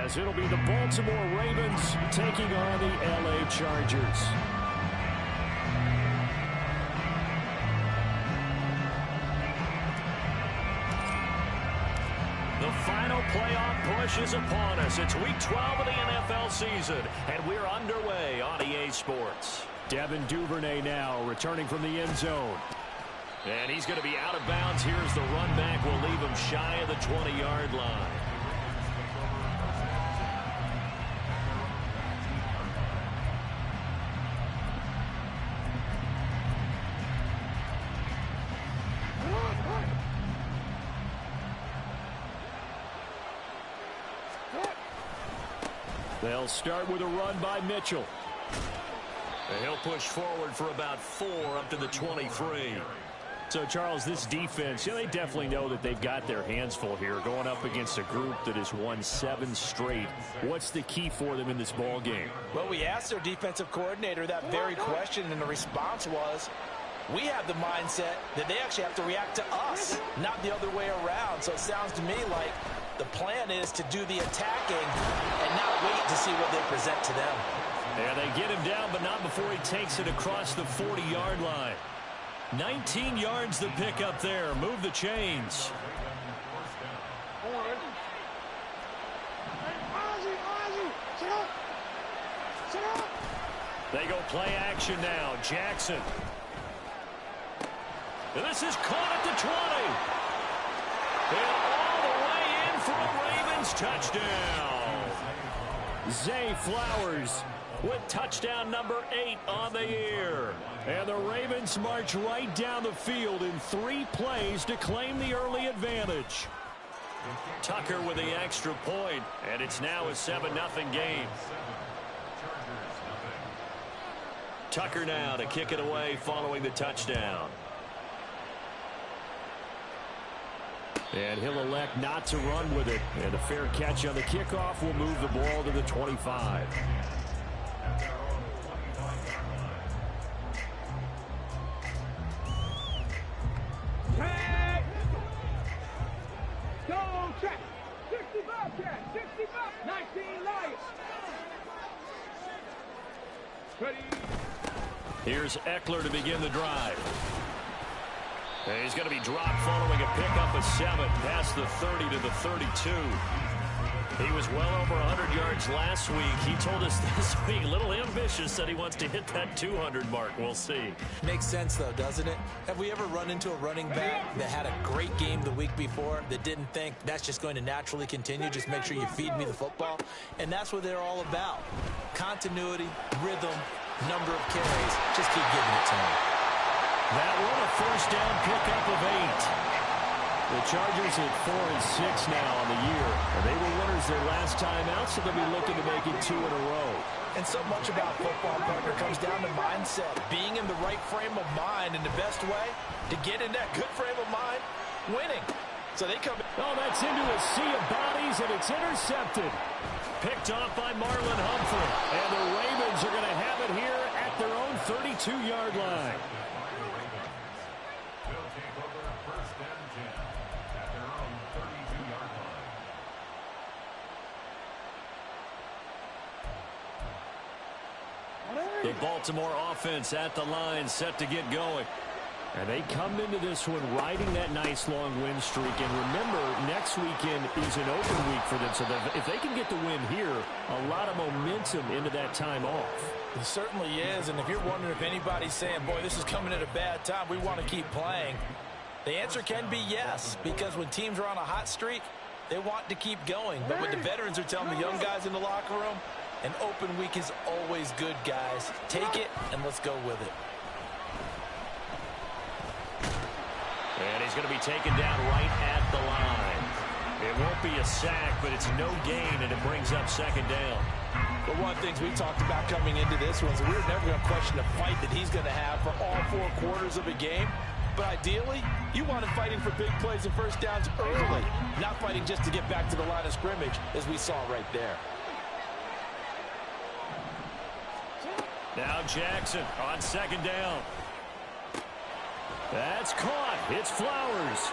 as it'll be the Baltimore Ravens taking on the LA Chargers. The final playoff push is upon us. It's week 12 of the NFL season, and we're underway on EA Sports. Devin Duvernay now returning from the end zone. And he's going to be out of bounds. Here's the run back. We'll leave him shy of the 20-yard line. They'll start with a run by Mitchell. And he'll push forward for about 4 up to the 23. So, Charles, this defense, they definitely know that they've got their hands full here going up against a group that has won 7 straight. What's the key for them in this ball game? Well, we asked their defensive coordinator that very question, and the response was, we have the mindset that they actually have to react to us, not the other way around. So it sounds to me like the plan is to do the attacking and not wait to see what they present to them. Yeah, they get him down, but not before he takes it across the 40-yard line. 19 yards the pick up there. Move the chains. They go play action now. Jackson. And this is caught at the 20. And all the way in for a Ravens touchdown. Zay Flowers with touchdown number 8 on the year. And the Ravens march right down the field in 3 plays to claim the early advantage. Tucker with the extra point, and it's now a 7-0 game. Tucker now to kick it away following the touchdown. And he'll elect not to run with it. And a fair catch on the kickoff will move the ball to the 25. Here's Eckler to begin the drive. And he's going to be dropped following a pickup of 7 past the 30 to the 32. He was well over 100 yards last week. He told us this week, a little ambitious, that he wants to hit that 200 mark. We'll see. Makes sense, though, doesn't it? Have we ever run into a running back that had a great game the week before that didn't think that's just going to naturally continue? Just make sure you feed me the football. And that's what they're all about. Continuity, rhythm, number of carries. Just keep giving it to them. That one a first down pickup of 8. The Chargers at 4-6 now on the year. And they were winners their last time out, so they'll be looking to make it 2 in a row. And so much about football, partner, comes down to mindset. Being in the right frame of mind, and the best way to get in that good frame of mind, winning. So they come. Oh, that's into a sea of bodies, and it's intercepted. Picked off by Marlon Humphrey. And the Ravens are going to have it here at their own 32-yard line. The Baltimore offense at the line, set to get going. And they come into this one riding that nice long win streak. And remember, next weekend is an open week for them. So that if they can get the win here, a lot of momentum into that time off. It certainly is. And if you're wondering if anybody's saying, boy, this is coming at a bad time, we want to keep playing, the answer can be yes. Because when teams are on a hot streak, they want to keep going. But what the veterans are telling the young guys in the locker room, an open week is always good, guys. Take it, and let's go with it. And he's going to be taken down right at the line. It won't be a sack, but it's no gain, and it brings up 2nd down. But one of the things we talked about coming into this was we're never going to question the fight that he's going to have for all 4 quarters of a game. But ideally, you want him fighting for big plays and first downs early, not fighting just to get back to the line of scrimmage, as we saw right there. Now Jackson on 2nd down. That's caught. It's Flowers.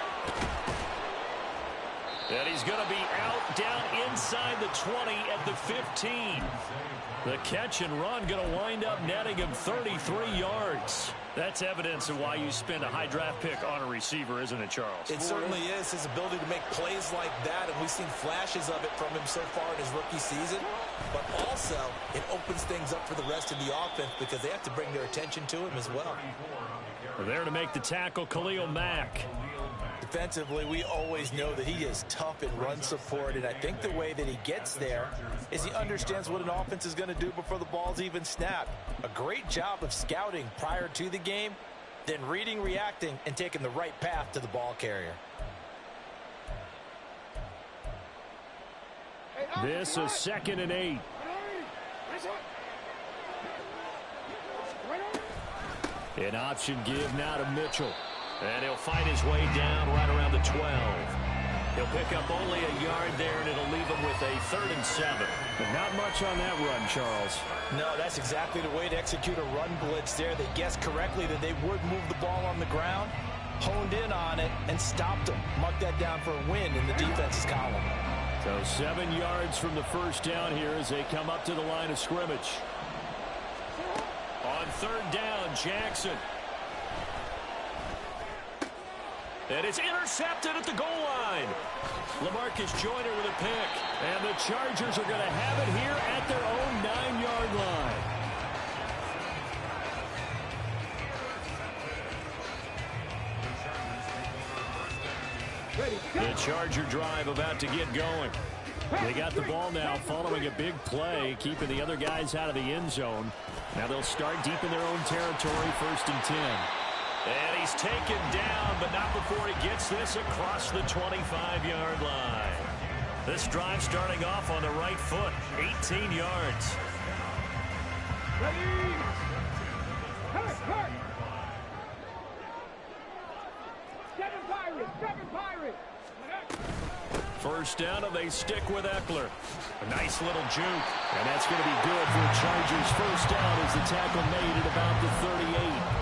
And he's going to be out down inside the 20 at the 15. The catch and run going to wind up netting him 33 yards. That's evidence of why you spend a high draft pick on a receiver, isn't it, Charles? It certainly is. His ability to make plays like that, and we've seen flashes of it from him so far in his rookie season. But also, it opens things up for the rest of the offense because they have to bring their attention to him as well. There to make the tackle, Khalil Mack. Defensively, we always know that he is tough in run support, and I think the way that he gets there is he understands what an offense is going to do before the ball's even snapped. A great job of scouting prior to the game, then reading, reacting, and taking the right path to the ball carrier. This is 2nd and 8. An option give now to Mitchell. And he'll fight his way down right around the 12. He'll pick up only a yard there, and it'll leave him with a 3rd and 7. But not much on that run, Charles. No, that's exactly the way to execute a run blitz there. They guessed correctly that they would move the ball on the ground, honed in on it, and stopped them. Mark that down for a win in the defense's column. So 7 yards from the first down here as they come up to the line of scrimmage. On 3rd down, Jackson. And it's intercepted at the goal line. LaMarcus Joyner with a pick. And the Chargers are going to have it here at their own 9-yard line. The Charger drive about to get going. They got the ball now following a big play, keeping the other guys out of the end zone. Now they'll start deep in their own territory, 1st and 10. And he's taken down, but not before he gets this across the 25-yard line. This drive starting off on the right foot, 18 yards. Ready? Hurt. 7 Pirates. 1st down, and they stick with Eckler. A nice little juke, and that's going to be good for the Chargers. 1st down as the tackle made at about the 38.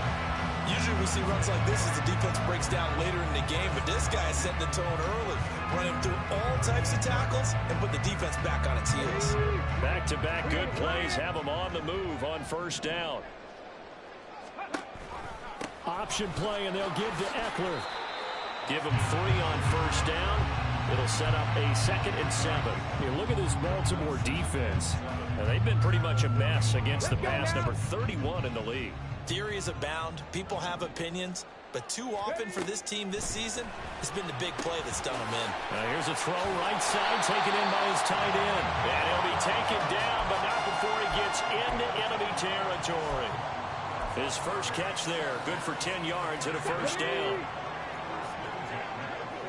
Usually we see runs like this as the defense breaks down later in the game, but this guy is setting the tone early, running through all types of tackles and put the defense back on its heels. Back-to-back good plays have them on the move on 1st down. Option play, and they'll give to Eckler. Give him 3 on 1st down. It'll set up a 2nd and 7. Hey, look at this Baltimore defense. Now, they've been pretty much a mess against the pass, number 31 in the league. Theories abound. People have opinions. But too often for this team this season, it's been the big play that's done them in. Now here's a throw right side, taken in by his tight end. And he'll be taken down, but not before he gets into enemy territory. His first catch there, good for 10 yards and a 1st down.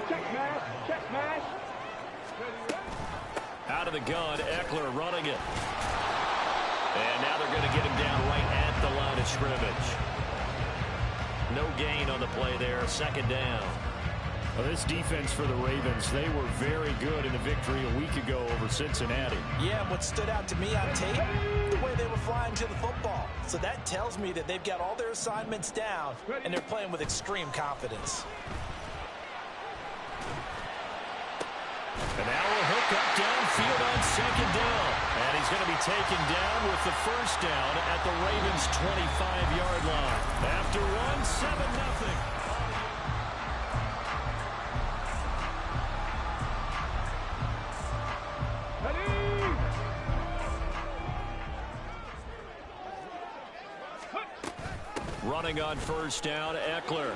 Check mash. Out of the gun, Eckler running it. And now they're going to get him down right at the line of scrimmage. No gain on the play there, 2nd down. Well, this defense for the Ravens, they were very good in the victory a week ago over Cincinnati. Yeah, what stood out to me on tape, the way they were flying to the football. So that tells me that they've got all their assignments down, and they're playing with extreme confidence. And now a hook up downfield on 2nd down. And he's going to be taken down with the 1st down at the Ravens' 25-yard line. After one, 7-0. Running on 1st down, Eckler.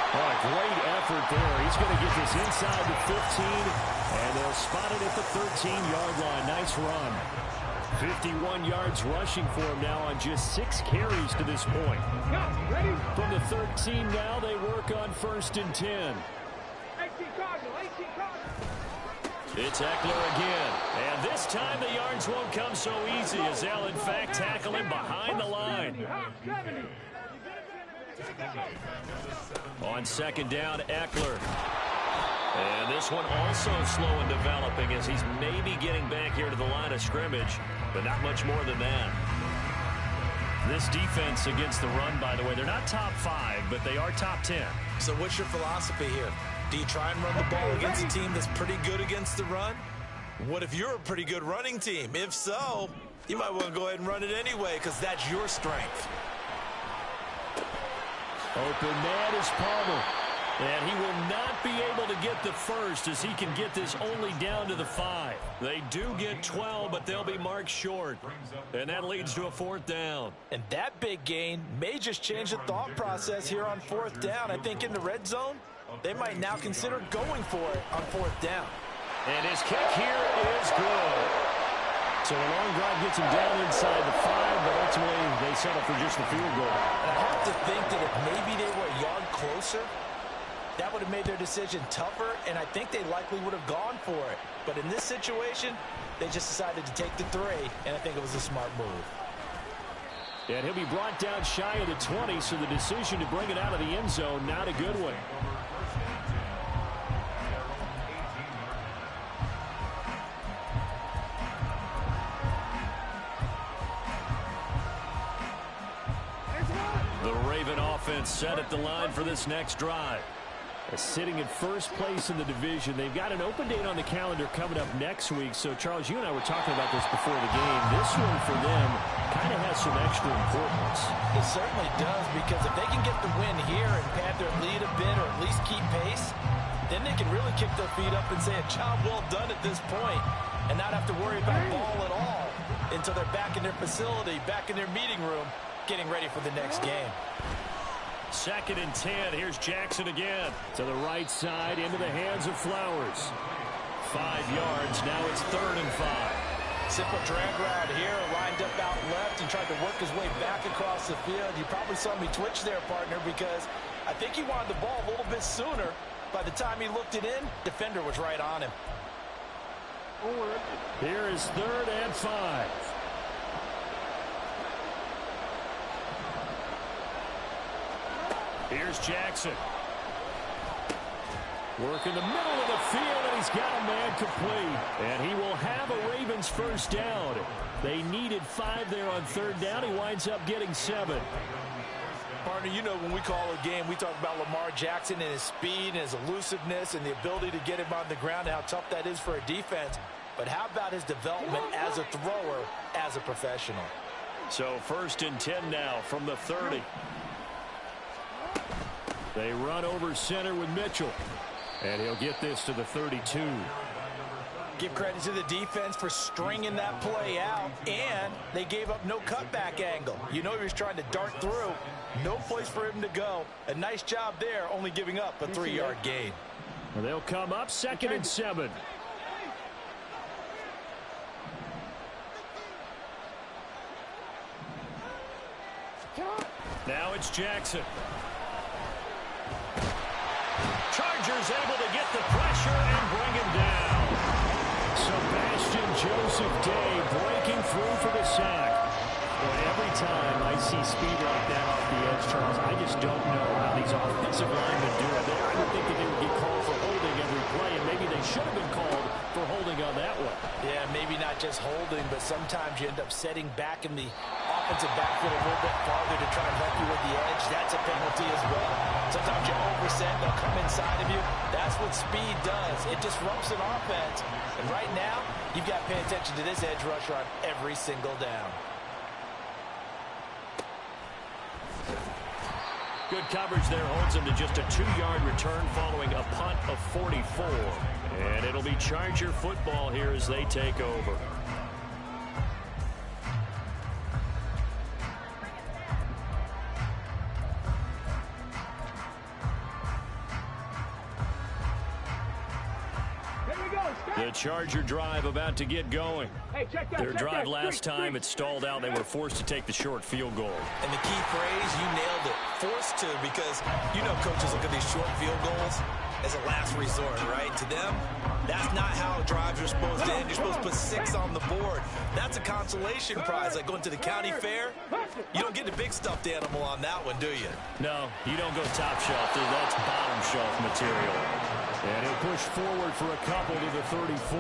Oh, great effort there. He's going to get this inside the 15, and they'll spot it at the 13-yard line. Nice run. 51 yards rushing for him now on just 6 carries to this point. From the 13 now, they work on 1st and 10. It's Eckler again. And this time the yards won't come so easy as they'll, in fact, tackle him behind the line. On 2nd down, Eckler. And this one also slow in developing as he's maybe getting back here to the line of scrimmage, but not much more than that. This defense against the run, by the way, they're not top 5, but they are top 10. So what's your philosophy here? Do you try and run the ball against a team that's pretty good against the run? What if you're a pretty good running team? If so, you might want to go ahead and run it anyway because that's your strength. Open man is Palmer. And he will not be able to get the first as he can get this only down to the 5. They do get 12, but they'll be marked short. And that leads to a 4th down. And that big gain may just change the thought process here on 4th down. I think in the red zone, they might now consider going for it on 4th down. And his kick here is good. So a long drive gets him down inside the 5, but ultimately they settle for just the field goal. And I have to think that if maybe they were a yard closer, that would have made their decision tougher, and I think they likely would have gone for it. But in this situation, they just decided to take the 3, and I think it was a smart move. And he'll be brought down shy of the 20, so the decision to bring it out of the end zone, not a good one. The Raven offense set at the line for this next drive. Sitting in first place in the division. They've got an open date on the calendar coming up next week. So, Charles, you and I were talking about this before the game. This one for them kind of has some extra importance. It certainly does, because if they can get the win here and pad their lead a bit or at least keep pace, then they can really kick their feet up and say a job well done at this point and not have to worry about ball at all until they're back in their facility, back in their meeting room, getting ready for the next game. 2nd and 10. Here's Jackson again. To the right side, into the hands of Flowers. 5 yards. Now it's 3rd and 5. Simple drag route here, lined up out left and tried to work his way back across the field. You probably saw me twitch there, partner, because I think he wanted the ball a little bit sooner. By the time he looked it in, defender was right on him. Here is 3rd and 5. Here's Jackson. Work in the middle of the field, and he's got a man complete. And he will have a Ravens 1st down. They needed 5 there on 3rd down. He winds up getting 7. Partner, you know when we call a game, we talk about Lamar Jackson and his speed and his elusiveness and the ability to get him on the ground and how tough that is for a defense. But how about his development as a thrower, as a professional? So 1st and 10 now from the 30. They run over center with Mitchell. And he'll get this to the 32. Give credit to the defense for stringing that play out. And they gave up no cutback angle. You know he was trying to dart through. No place for him to go. A nice job there, only giving up a 3-yard gain. Well, they'll come up 2nd and 7. Now it's Jackson. Chargers able to get the pressure and bring him down. Sebastian Joseph Day breaking through for the sack. Boy, every time I see speed like that off the edge, Charles, I just don't know how these offensive linemen do it. I would think that they would get called for holding every play, and maybe they should have been called for holding on that one. Yeah, maybe not just holding, but sometimes you end up setting back in the offensive backfield a little bit farther to try and help you with the edge. That's a penalty as well. Sometimes you overset, they'll come inside of you. That's what speed does. It disrupts an offense. And right now, you've got to pay attention to this edge rusher on every single down. Good coverage there holds him to just a 2-yard return following a punt of 44. And it'll be Charger football here as they take over. The Charger drive about to get going. Hey, check that, Their drive last time, it stalled out. They were forced to take the short field goal. And the key phrase, you nailed it, forced to, because you know coaches look at these short field goals as a last resort, right? To them, that's not how drives are supposed to end. You're supposed to put 6 on the board. That's a consolation prize, like going to the county fair. You don't get the big stuffed animal on that one, do you? No, you don't go top shelf. That's bottom shelf material. And he'll push forward for a couple to the 34.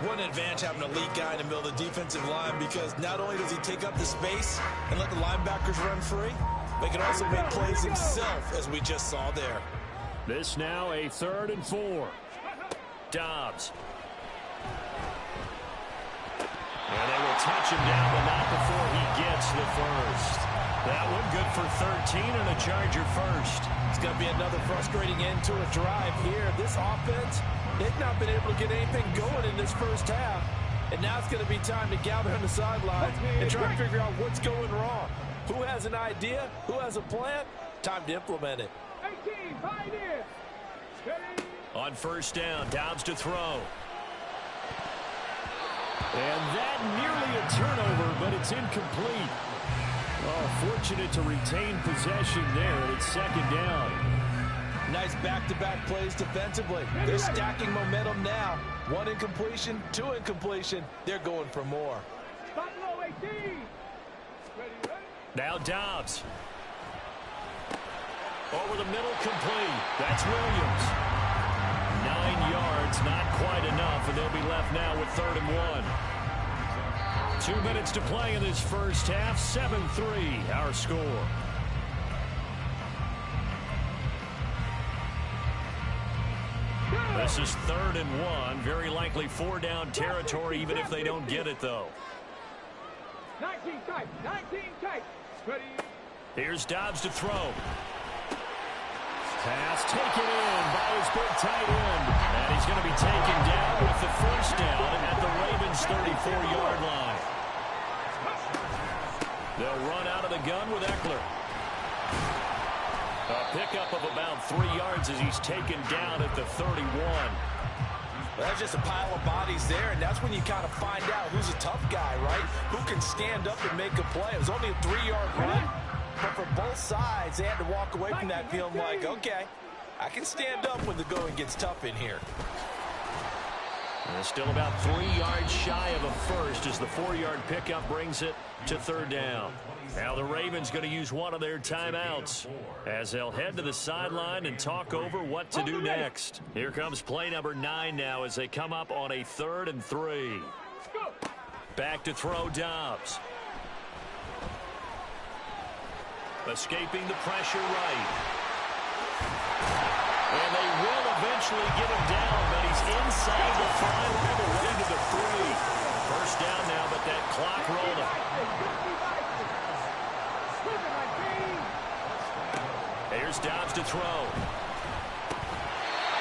What an advantage having an elite guy in the middle of the defensive line, because not only does he take up the space and let the linebackers run free, but he can also make plays himself, as we just saw there. This now a 3rd and 4. Dobbs. And they will touch him down, but not before he gets the first. That one good for 13 and a Charger first. It's going to be another frustrating end to a drive here. This offense, they've not been able to get anything going in this first half. And now it's going to be time to gather on the sidelines and try to figure out what's going wrong. Who has an idea? Who has a plan? Time to implement it. 18, 5 in. On first down, Dobbs to throw. And that nearly a turnover, but it's incomplete. Oh, fortunate to retain possession there, and it's 2nd down. Nice back-to-back plays defensively. They're stacking momentum now. 1 incompletion, 2 incompletion. They're going for more. Stop low, 18. Ready. Now Dobbs. Over the middle, complete. That's Williams. 9 yards, not quite enough, and they'll be left now with 3rd and 1. 2 minutes to play in this first half. 7-3, our score. This is 3rd and 1. Very likely 4-down territory, even if they don't get it, though. 19 tight. 19 tight. Ready. Here's Dobbs to throw. Pass taken in by his big tight end. And he's going to be taken down with the first down at the Ravens' 34-yard line. They'll run out of the gun with Eckler. A pickup of about 3 yards as he's taken down at the 31. Well, that's just a pile of bodies there, and that's when you kind of find out who's a tough guy, right? Who can stand up and make a play. It was only a 3-yard run. But for both sides, they had to walk away from that feeling like, okay, I can stand up when the going gets tough in here. And it's still about 3 yards shy of a first as the 4-yard pickup brings it to 3rd down. Now the Ravens going to use one of their timeouts as they'll head to the sideline and talk over what to do next. Here comes play number 9 now as they come up on a 3rd and 3. Back to throw Dobbs. Escaping the pressure right. And they will eventually get him down, but he's inside the 5 all the way to the 3. First down now, but that clock rolling. Here's Dobbs to throw.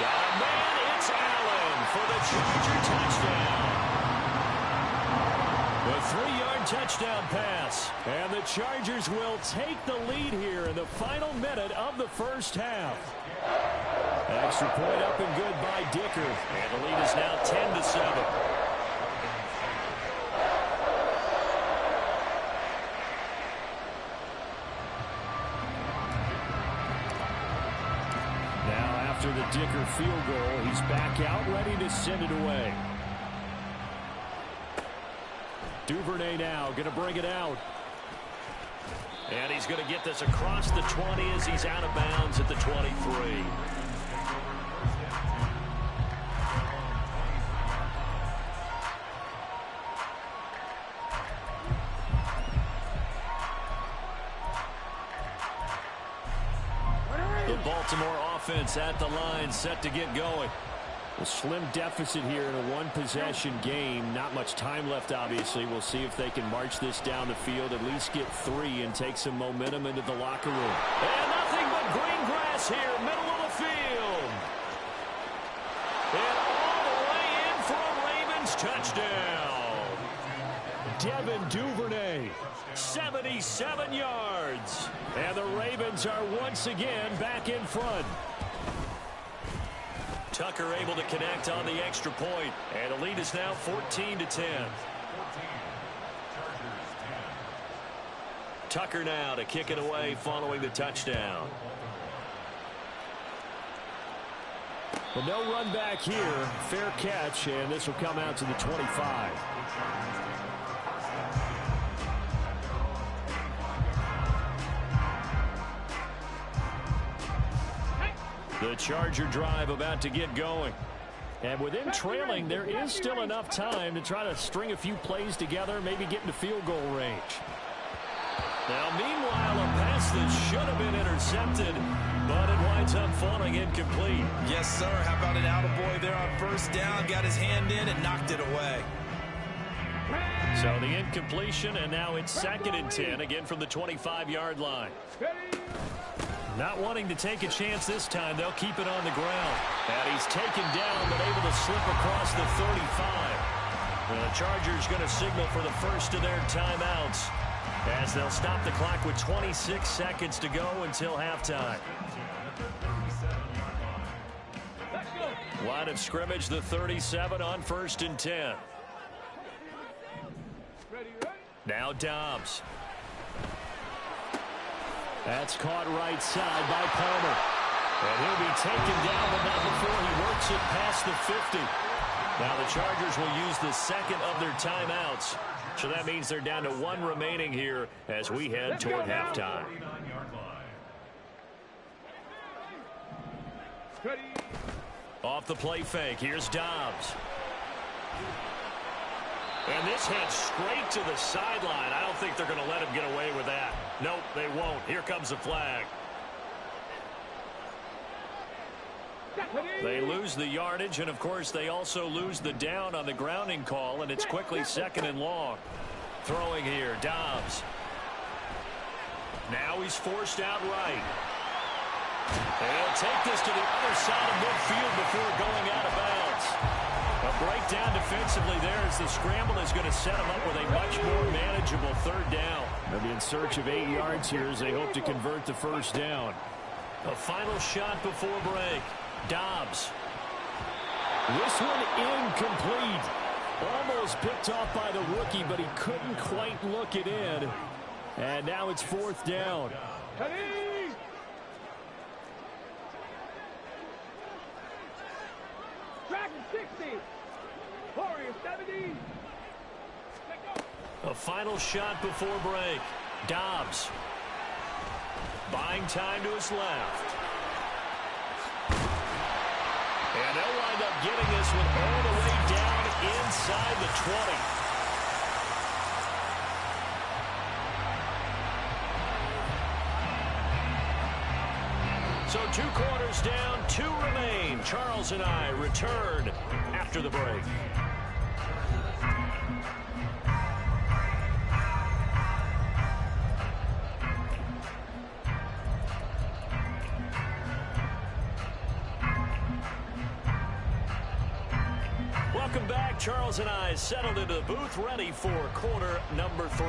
Got a man, it's Allen for the Charger touchdown. A 3-yard touchdown pass. And the Chargers will take the lead here in the final minute of the first half. Extra point up and good by Dicker. And the lead is now 10-7. Now after the Dicker field goal, he's back out ready to send it away. Duvernay now going to bring it out. And he's going to get this across the 20 as he's out of bounds at the 23. The Baltimore offense at the line, set to get going. A slim deficit here in a one-possession game. Not much time left, obviously. We'll see if they can march this down the field, at least get 3 and take some momentum into the locker room. And nothing but green grass here, middle of the field. And all the way in for a Ravens touchdown. Devin Duvernay, 77 yards. And the Ravens are once again back in front. Tucker able to connect on the extra point, and the lead is now 14-10. Tucker now to kick it away following the touchdown. Well, no run back here. Fair catch, and this will come out to the 25. The Charger drive about to get going. And within trailing, there is still enough time to try to string a few plays together, maybe get into field goal range. Now, meanwhile, a pass that should have been intercepted, but it winds up falling incomplete. Yes, sir. How about an attaboy there on first down? Got his hand in and knocked it away. So the incompletion, and now it's 2nd and 10, again from the 25-yard line. Not wanting to take a chance this time, they'll keep it on the ground. And he's taken down, but able to slip across the 35. The Chargers going to signal for the first of their timeouts, as they'll stop the clock with 26 seconds to go until halftime. Line of scrimmage, the 37 on 1st and 10. Now Dobbs. That's caught right side by Palmer. And he'll be taken down, but not before he works it past the 50. Now the Chargers will use the second of their timeouts. So that means they're down to 1 remaining here as we head toward halftime. Off the play fake, here's Dobbs. And this heads straight to the sideline. I don't think they're going to let him get away with that. Nope, they won't. Here comes the flag. They lose the yardage, and of course they also lose the down on the grounding call, and it's quickly 2nd and long. Throwing here, Dobbs. Now he's forced out right. And he'll take this to the other side of midfield before going out of bounds. A breakdown defensively there as the scramble is going to set him up with a much more manageable 3rd down. They'll be in search of 8 yards here as they hope to convert the 1st down. A final shot before break. Dobbs. This one incomplete. Almost picked off by the rookie, but he couldn't quite look it in. And now it's 4th down. Dragon 60. Warrior 70. A final shot before break. Dobbs. Buying time to his left. And they'll wind up getting this one all the way down inside the 20. So 2 quarters down, 2 remain. Charles and I return after the break. Welcome back. Charles and I settled into the booth, ready for quarter number 3.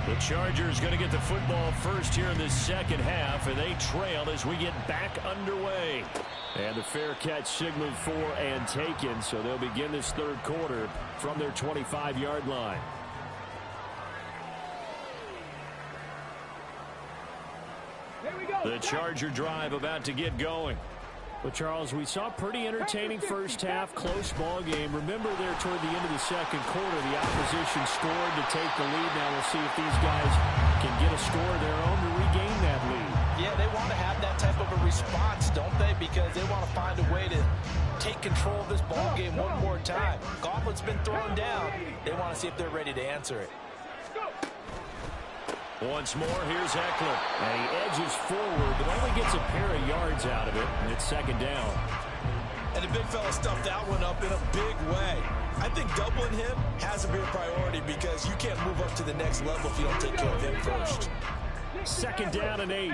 The Chargers going to get the football first here in this 2nd half, and they trail as we get back underway. And the fair catch signaled for and taken, so they'll begin this 3rd quarter from their 25-yard line. The Charger drive about to get going. Well, Charles, we saw a pretty entertaining first half, close ball game. Remember there toward the end of the 2nd quarter, the opposition scored to take the lead. Now we'll see if these guys can get a score of their own to regain that lead. Yeah, they want to have that type of a response, don't they? Because they want to find a way to take control of this ball game one more time. Gauntlet's been thrown down. They want to see if they're ready to answer it. Once more, here's Eckler. And he edges forward, but only gets a pair of yards out of it, and it's 2nd down. And the big fella stuffed that one up in a big way. I think doubling him has to be a priority because you can't move up to the next level if you don't take care of him first. 2nd down and 8.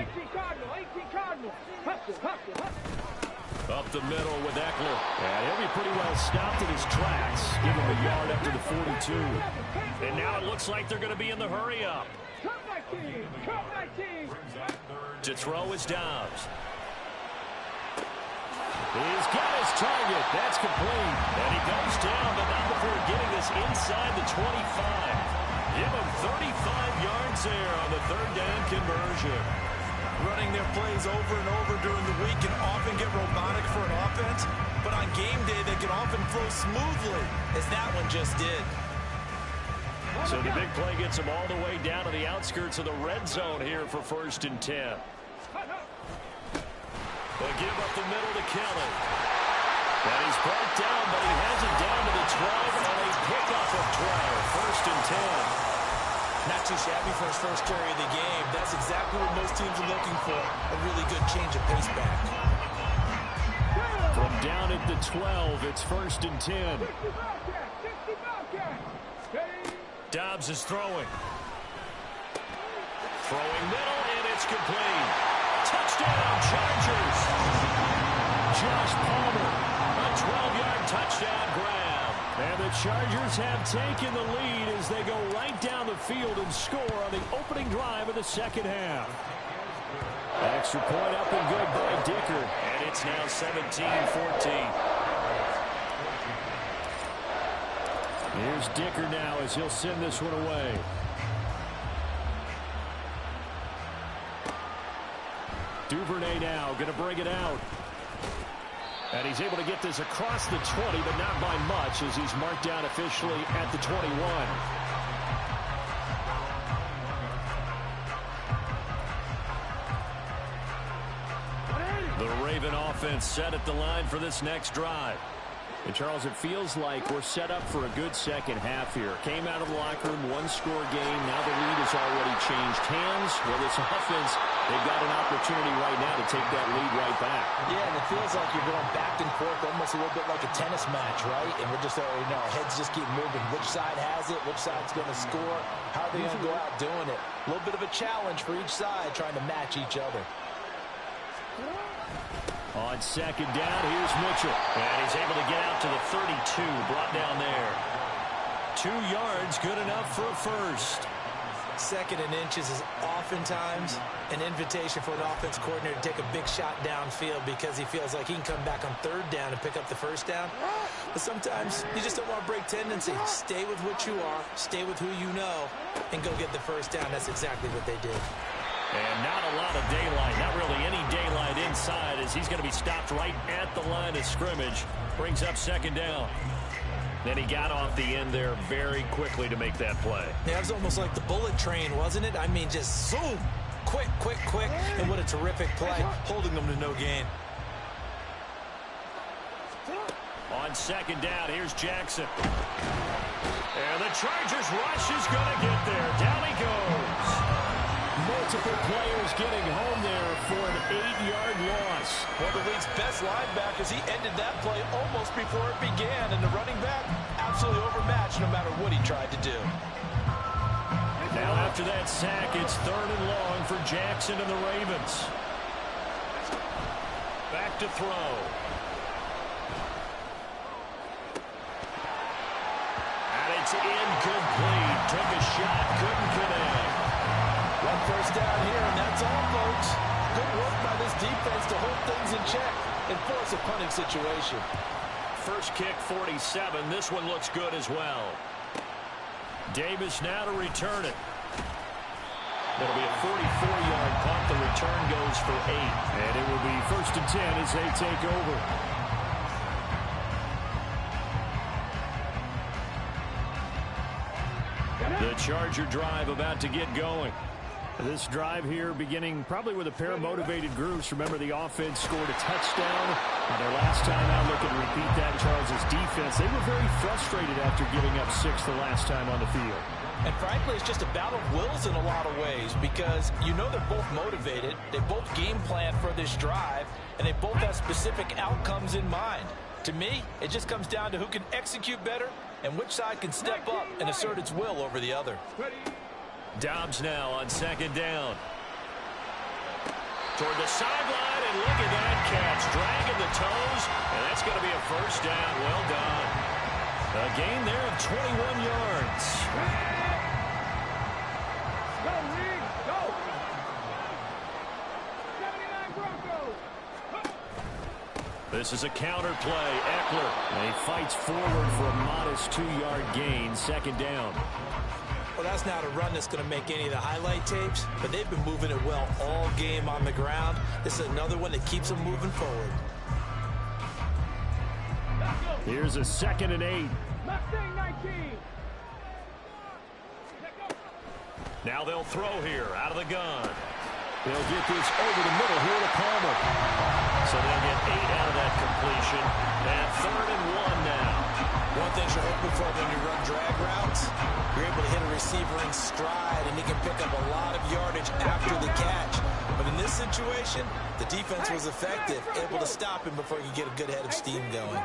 Up the middle with Eckler. And he'll be pretty well stopped in his tracks. Give him a yard up to the 42. And now it looks like they're going to be in the hurry-up. To throw is Dobbs. He's got his target. That's complete. And he goes down, but not before getting this inside the 25. Give him 35 yards there on the 3rd down conversion. Running their plays over and over during the week can often get robotic for an offense, but on game day they can often flow smoothly, as that one just did. So the big play gets them all the way down to the outskirts of the red zone here for 1st and 10. They give up the middle to Kelly. And he's brought down, but he has it down to the 12 and a pickup of 12. First and 10. Not too shabby for his first carry of the game. That's exactly what most teams are looking for. A really good change of pace back. From down at the 12, it's first and 10. Dobbs is throwing. Throwing middle, and it's complete. Touchdown, Chargers. Josh Palmer, a 12-yard touchdown grab. And the Chargers have taken the lead as they go right down the field and score on the opening drive of the second half. Extra point up and good by Dicker. And it's now 17-14. Here's Dicker now as he'll send this one away. Duvernay now going to bring it out. And he's able to get this across the 20, but not by much as he's marked down officially at the 21. The Raven offense set at the line for this next drive. And Charles, it feels like we're set up for a good second half here. Came out of the locker room, one-score game. Now the lead has already changed hands. Well, this offense, they've got an opportunity right now to take that lead right back. Yeah, and it feels like you're going back and forth almost a little bit like a tennis match, right? And we're just already know, heads just keep moving. Which side has it? Which side's going to score? How are they going to go out doing it? A little bit of a challenge for each side trying to match each other. On second down, here's Mitchell. And he's able to get out to the 32, brought down there. 2 yards, good enough for a first. Second and inches is oftentimes an invitation for an offense coordinator to take a big shot downfield because he feels like he can come back on third down and pick up the first down. But sometimes you just don't want to break tendency. Stay with what you are, stay with who you know, and go get the first down. That's exactly what they did. And not a lot of daylight, not really any daylight inside as he's going to be stopped right at the line of scrimmage. Brings up second down. Then he got off the end there very quickly to make that play. Yeah, it was almost like the bullet train, wasn't it? I mean, just zoom. Quick, quick, quick. And what a terrific play, holding them to no gain. On second down, here's Jackson. And the Chargers rush is going to get there. Down he goes. Multiple players getting home there for an 8-yard loss. Well, the league's best linebackers, he ended that play almost before it began. And the running back, absolutely overmatched no matter what he tried to do. Now after that sack, it's third and long for Jackson and the Ravens. Back to throw. And it's incomplete. Took a shot, couldn't connect. One first down here, and that's all, folks. Good work by this defense to hold things in check and force a punting situation. First kick, 47. This one looks good as well. Davis now to return it. It'll be a 44-yard punt. The return goes for 8. And it will be first and 10 as they take over. The Charger drive about to get going. This drive here beginning probably with a pair of motivated groups. Remember, the offense scored a touchdown. And their last time out, looking to repeat that, Charles' defense, they were very frustrated after giving up 6 the last time on the field. And frankly, it's just a battle of wills in a lot of ways because you know they're both motivated. They both game plan for this drive, and they both have specific outcomes in mind. To me, it just comes down to who can execute better and which side can step up and assert its will over the other. Dobbs now on second down. Toward the sideline, and look at that catch. Dragging the toes, and that's going to be a first down. Well done. A gain there of 21 yards. Go, Reed, go! 79 Broncos! This is a counter play. Eckler, and he fights forward for a modest 2-yard gain. Second down. Well, that's not a run that's going to make any of the highlight tapes, but they've been moving it well all game on the ground. This is another one that keeps them moving forward. Here's a second and 8. Mustang 19! Now they'll throw here out of the gun. They'll get this over the middle here to Palmer. So they'll get 8 out of that completion. And receiver in stride, and he can pick up a lot of yardage after the catch. But in this situation, the defense was effective, able to stop him before he could get a good head of steam going.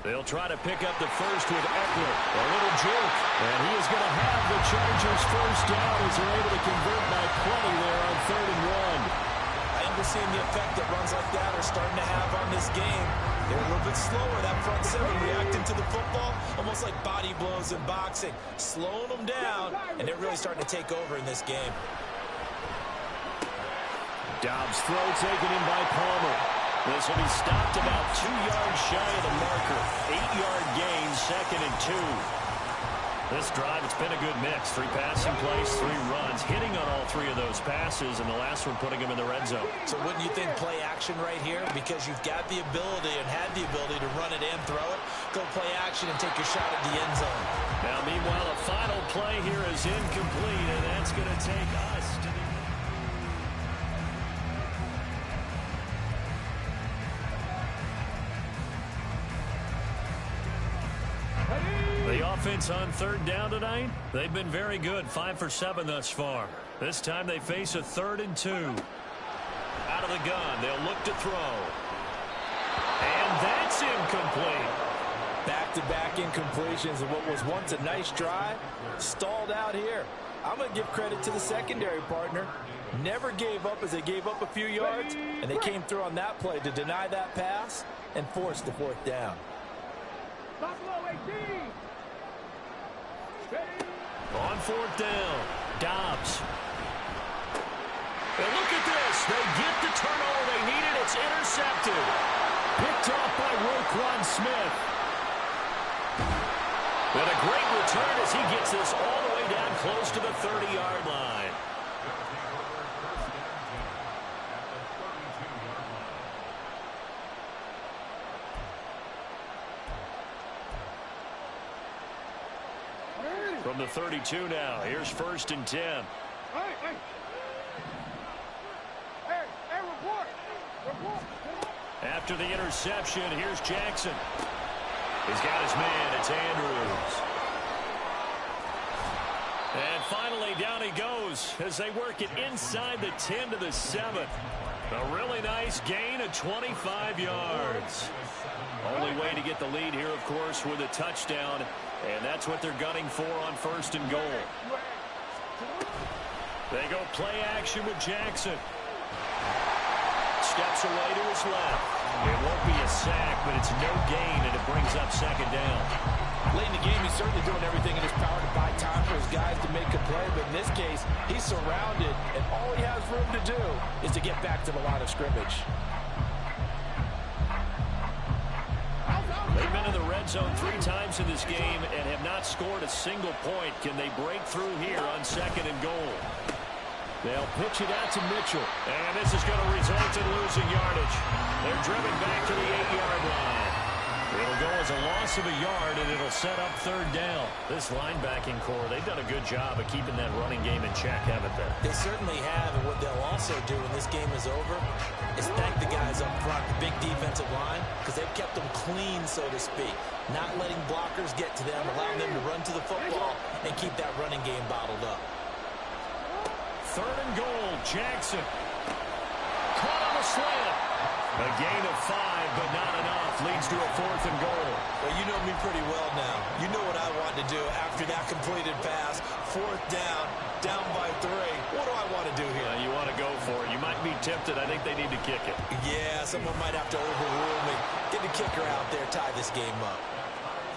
They'll try to pick up the first with Eckler. A little jerk. And he is going to have the Chargers first down as they're able to convert by plenty there on 3rd and 1. I think we're seeing the effect that runs like that are starting to have on this game. They're a little bit slower, that front seven reacting to the football, almost like body blows in boxing, slowing them down, and they're really starting to take over in this game. Dobbs' throw taken in by Palmer. This will be stopped about 2 yards shy of the marker. 8-yard gain, 2nd and 2. This drive, it's been a good mix. 3 passing plays, 3 runs, hitting on all 3 of those passes, and the last one putting him in the red zone. So wouldn't you think play action right here? Because you've got the ability and had the ability to run it and throw it. Go play action and take your shot at the end zone. Now, meanwhile, a final play here is incomplete, and that's going to take us to the... The offense on 3rd down tonight, they've been very good, 5 for 7 thus far. This time they face a 3rd and 2. Out of the gun, they'll look to throw. And that's incomplete. Back-to-back incompletions of what was once a nice drive, stalled out here. I'm going to give credit to the secondary partner. Never gave up as they gave up a few yards, and they came through on that play to deny that pass and force the 4th down. Buffalo 18. On 4th down, Dobbs. And look at this. They get the turnover they needed. It's intercepted. Picked off by Roquan Smith. And a great return as he gets this all the way down close to the 30-yard line. From the 32 now, here's 1st and 10. Hey, report. After the interception, here's Jackson. He's got his man. It's Andrews. And finally, down he goes as they work it inside the 10 to the 7. A really nice gain of 25 yards. Only way to get the lead here, of course, with a touchdown. And that's what they're gunning for on 1st and goal. They go play action with Jackson. Steps away to his left. It won't be a sack, but it's no gain, and it brings up 2nd down. Late in the game, he's certainly doing everything in his power to buy time for his guys to make a play. But in this case, he's surrounded, and all he has room to do is to get back to the line of scrimmage. They've been in the red zone 3 times in this game and have not scored a single point. Can they break through here on 2nd and goal? They'll pitch it out to Mitchell. And this is going to result in losing yardage. They're driven back to the 8-yard line. It'll go as a loss of a yard, and it'll set up 3rd down. This linebacking core, they've done a good job of keeping that running game in check, haven't they? They certainly have, and what they'll also do when this game is over is thank the guys up front, the big defensive line, because they've kept them clean, so to speak. Not letting blockers get to them, allowing them to run to the football and keep that running game bottled up. 3rd and goal, Jackson. Caught on the slant. A gain of 5, but not enough. Leads to a 4th and goal. Well, you know me pretty well now. You know what I want to do after that completed pass. 4th down, down by 3. What do I want to do here? You want to go for it. You might be tempted. I think they need to kick it. Yeah, someone might have to overrule me. Get the kicker out there, tie this game up.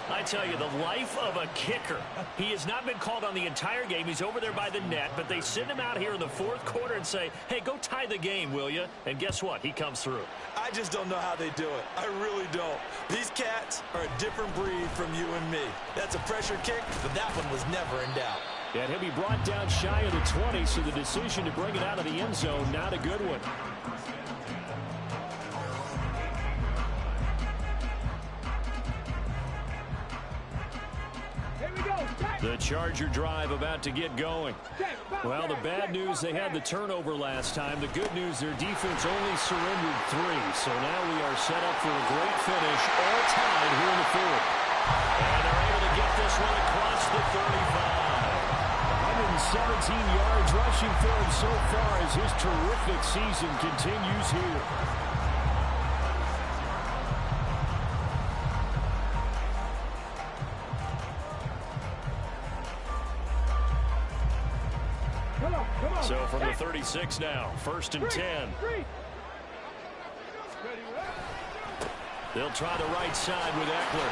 I tell you, the life of a kicker. He has not been called on the entire game. He's over there by the net, but they send him out here in the 4th quarter and say, hey, go tie the game, will you? And guess what? He comes through. I just don't know how they do it. I really don't. These cats are a different breed from you and me. That's a pressure kick, but that one was never in doubt. And he'll be brought down shy of the 20, so the decision to bring it out of the end zone, not a good one. The Charger drive about to get going. Well, the bad news, they had the turnover last time. The good news, their defense only surrendered 3. So now we are set up for a great finish, all tied here in the 4th. And they're able to get this this one across the 35. 117 yards rushing for him so far as his terrific season continues here. So from the 36 now, 1st and 10. They'll try the right side with Eckler.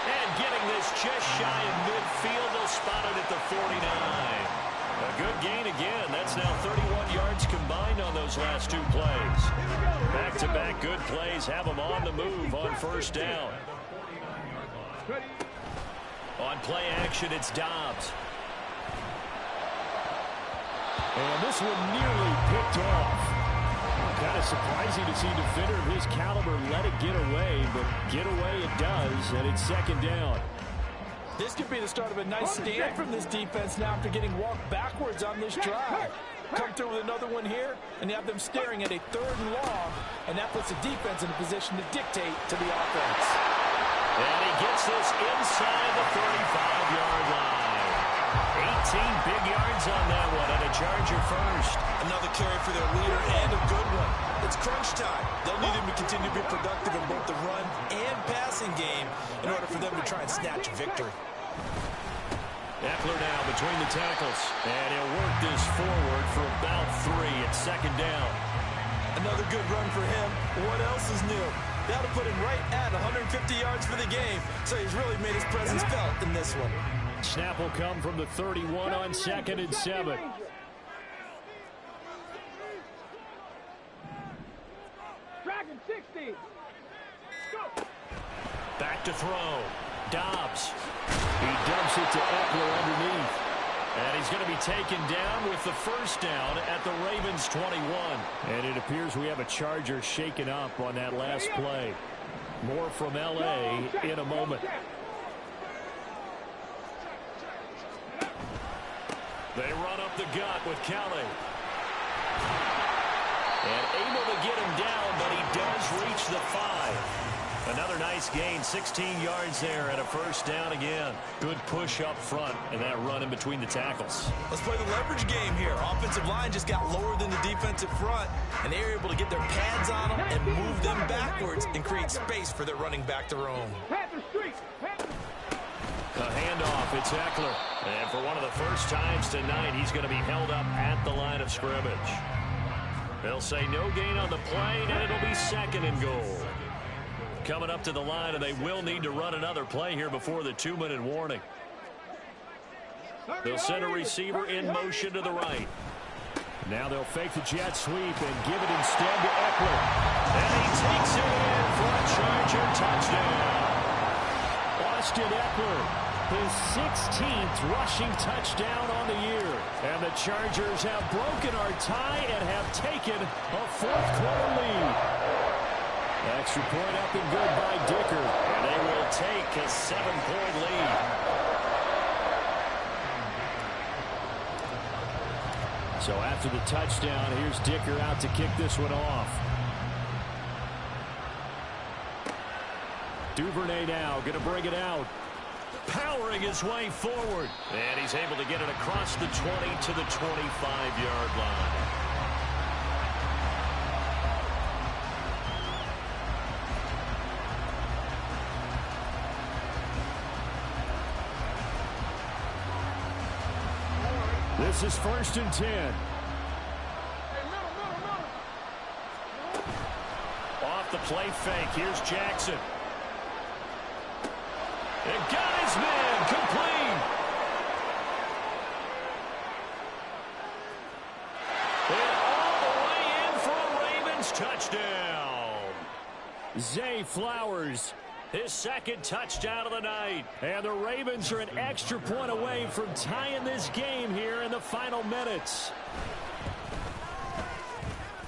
And getting this just shy of midfield, they'll spot it at the 49. A good gain again. That's now 31 yards combined on those last 2 plays. Back-to-back good plays have them on the move on 1st down. On play action, it's Dobbs. And this one nearly picked off. Kind of surprising to see a defender of his caliber let it get away, but get away it does, and it's 2nd down. This could be the start of a nice stand from this defense now after getting walked backwards on this drive. Come through with another one here, and you have them staring at a 3rd and long, and that puts the defense in a position to dictate to the offense. And he gets this inside the 35-yard line. 18 big yards on that one, and a Charger first. Another carry for their leader, and a good one. It's crunch time. They'll need him to continue to be productive in both the run and passing game in order for them to try and snatch a victory. Eckler now between the tackles, and he'll work this forward for about 3 at 2nd down. Another good run for him. What else is new? That'll put him right at 150 yards for the game, so he's really made his presence felt in this one. Snap will come from the 31 on 2nd and 7. Dragon 60. Go. Back to throw. Dobbs. He dumps it to Eckler underneath. And he's going to be taken down with the 1st down at the Ravens 21. And it appears we have a Charger shaken up on that last play. More from L.A. in a moment. They run up the gut with Kelly. And able to get him down, but he does reach the 5. Another nice gain, 16 yards there and a 1st down again. Good push up front and that run in between the tackles. Let's play the leverage game here. Offensive line just got lower than the defensive front, and they were able to get their pads on them and move them backwards and create space for their running back to roam. A handoff, it's Eckler. And for one of the first times tonight, he's going to be held up at the line of scrimmage. They'll say no gain on the play, and it'll be 2nd and goal. Coming up to the line, and they will need to run another play here before the 2-minute warning. They'll send a receiver in motion to the right. Now they'll fake the jet sweep and give it instead to Eckler. And he takes it in for a Charger touchdown. Austin Eckler, his 16th rushing touchdown on the year. And the Chargers have broken our tie and have taken a 4th-quarter lead. Extra point up and good by Dicker. And they will take a 7-point lead. So after the touchdown, here's Dicker out to kick this one off. Duvernay now going to bring it out. Powering his way forward. And he's able to get it across the 20 to the 25-yard line. This is 1st and 10. Off the play fake. Here's Jackson. And got his man complete. And all the way in for a Ravens touchdown. Zay Flowers, his 2nd touchdown of the night. And the Ravens are an extra point away from tying this game here in the final minutes.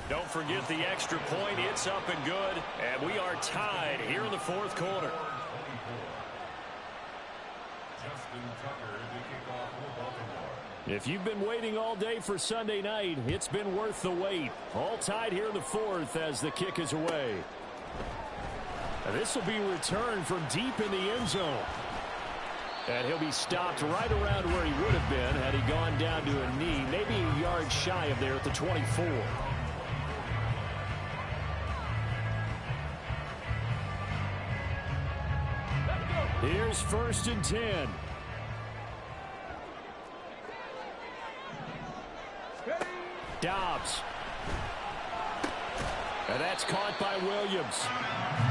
Don't forget the extra point. It's up and good. And we are tied here in the 4th quarter. If you've been waiting all day for Sunday night, it's been worth the wait. All tied here in the 4th as the kick is away. This will be returned from deep in the end zone. And he'll be stopped right around where he would have been had he gone down to a knee, maybe a yard shy of there at the 24. Here's 1st and 10. Dobbs. And that's caught by Williams.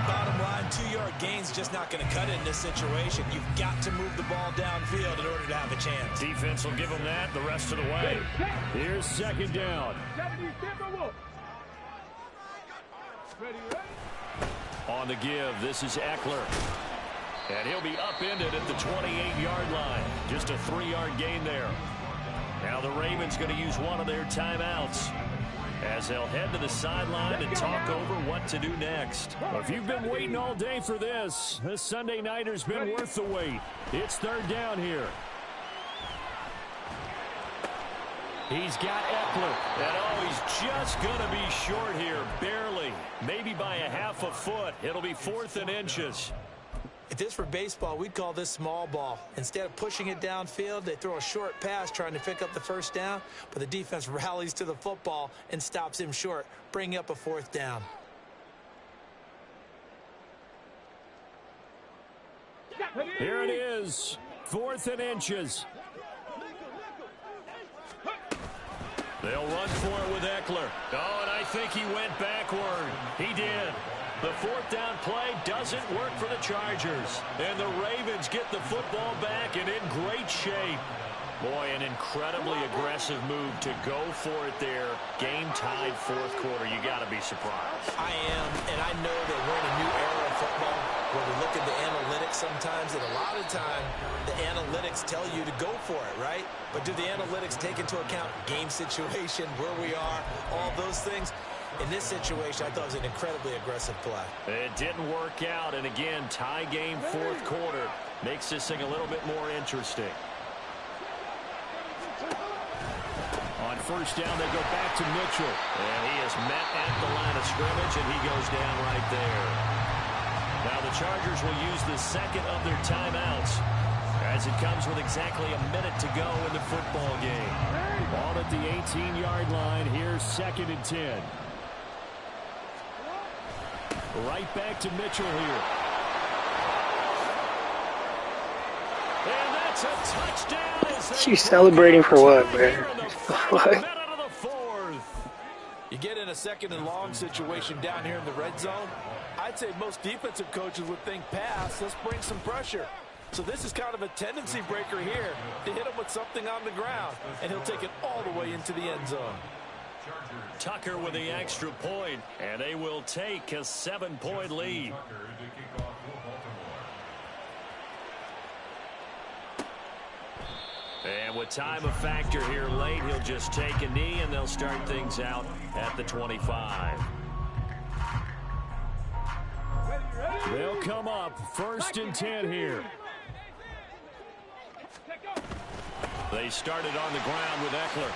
Bottom line, 2-yard gain's just not going to cut it in this situation. You've got to move the ball downfield in order to have a chance. Defense will give them that the rest of the way. Here's 2nd down. On the give, this is Eckler. And he'll be upended at the 28-yard line. Just a 3-yard gain there. Now the Ravens going to use one of their timeouts as they'll head to the sideline and talk over what to do next. If you've been waiting all day for this Sunday nighter's been worth the wait. It's 3rd down here. He's got Eckler. And he's just going to be short here, barely. Maybe by a half a foot. It'll be 4th and inches. If this were baseball, we'd call this small ball. Instead of pushing it downfield, they throw a short pass trying to pick up the 1st down, but the defense rallies to the football and stops him short, bringing up a 4th down. Here it is, 4th and inches. They'll run for it with Eckler. Oh, and I think he went backward. He did. The 4th down play doesn't work for the Chargers. And the Ravens get the football back and in great shape. Boy, an incredibly aggressive move to go for it there. Game-tied 4th quarter. You got to be surprised. I am, and I know that we're in a new era of football where we look at the analytics sometimes, and a lot of time the analytics tell you to go for it, right? But do the analytics take into account game situation, where we are, all those things? In this situation, I thought it was an incredibly aggressive play. It didn't work out, and again, tie game 4th quarter makes this thing a little bit more interesting. On 1st down, they go back to Mitchell. And he is met at the line of scrimmage, and he goes down right there. Now the Chargers will use the 2nd of their timeouts as it comes with exactly a minute to go in the football game. Ball at the 18-yard line. Here's 2nd and 10. Right back to Mitchell here. And that's a touchdown. You celebrating for what, man? What? You get in a 2nd and long situation down here in the red zone. I'd say most defensive coaches would think pass. Let's bring some pressure. So this is kind of a tendency breaker here to hit him with something on the ground. And he'll take it all the way into the end zone. Tucker with the extra point, and they will take a 7-point lead. And with time a factor here late, he'll just take a knee, and they'll start things out at the 25. They'll come up 1st and 10 here. They started on the ground with Eckler.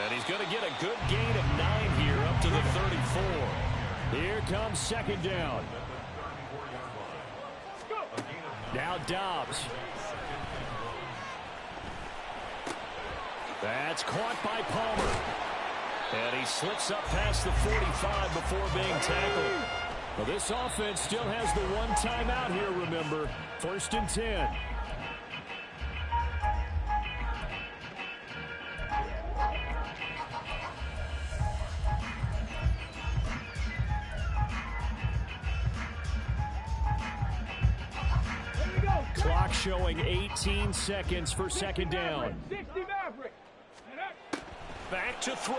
And he's going to get a good gain of 9 here up to the 34. Here comes 2nd down. Now Dobbs. That's caught by Palmer. And he slips up past the 45 before being tackled. Well, this offense still has the 1 timeout here, remember. 1st and 10. Clock showing 18 seconds for 2nd down. Back to throw.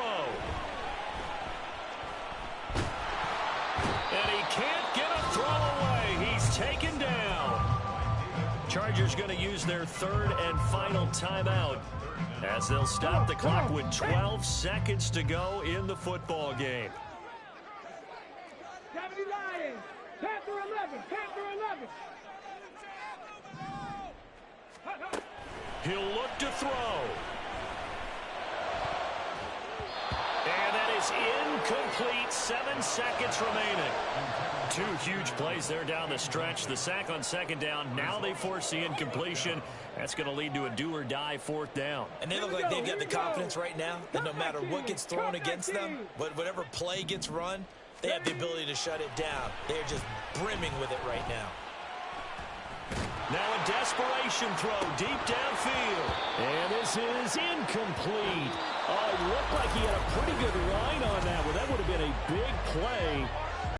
And he can't get a throw away. He's taken down. Chargers going to use their 3rd and final timeout as they'll stop the clock with 12 seconds to go in the football game. Panther 11, Panther 11. He'll look to throw. And that is Incomplete, 7 seconds remaining. 2 huge plays there down the stretch. The sack on second down. Now they force the incompletion. That's going to lead to a do-or-die 4th down. And they look like they've got the confidence right now that no matter what gets thrown against them, whatever play gets run, they have the ability to shut it down. They're just brimming with it right now. Now a desperation throw deep downfield. And this is incomplete. Oh, it looked like he had a pretty good line on that one. That would have been a big play.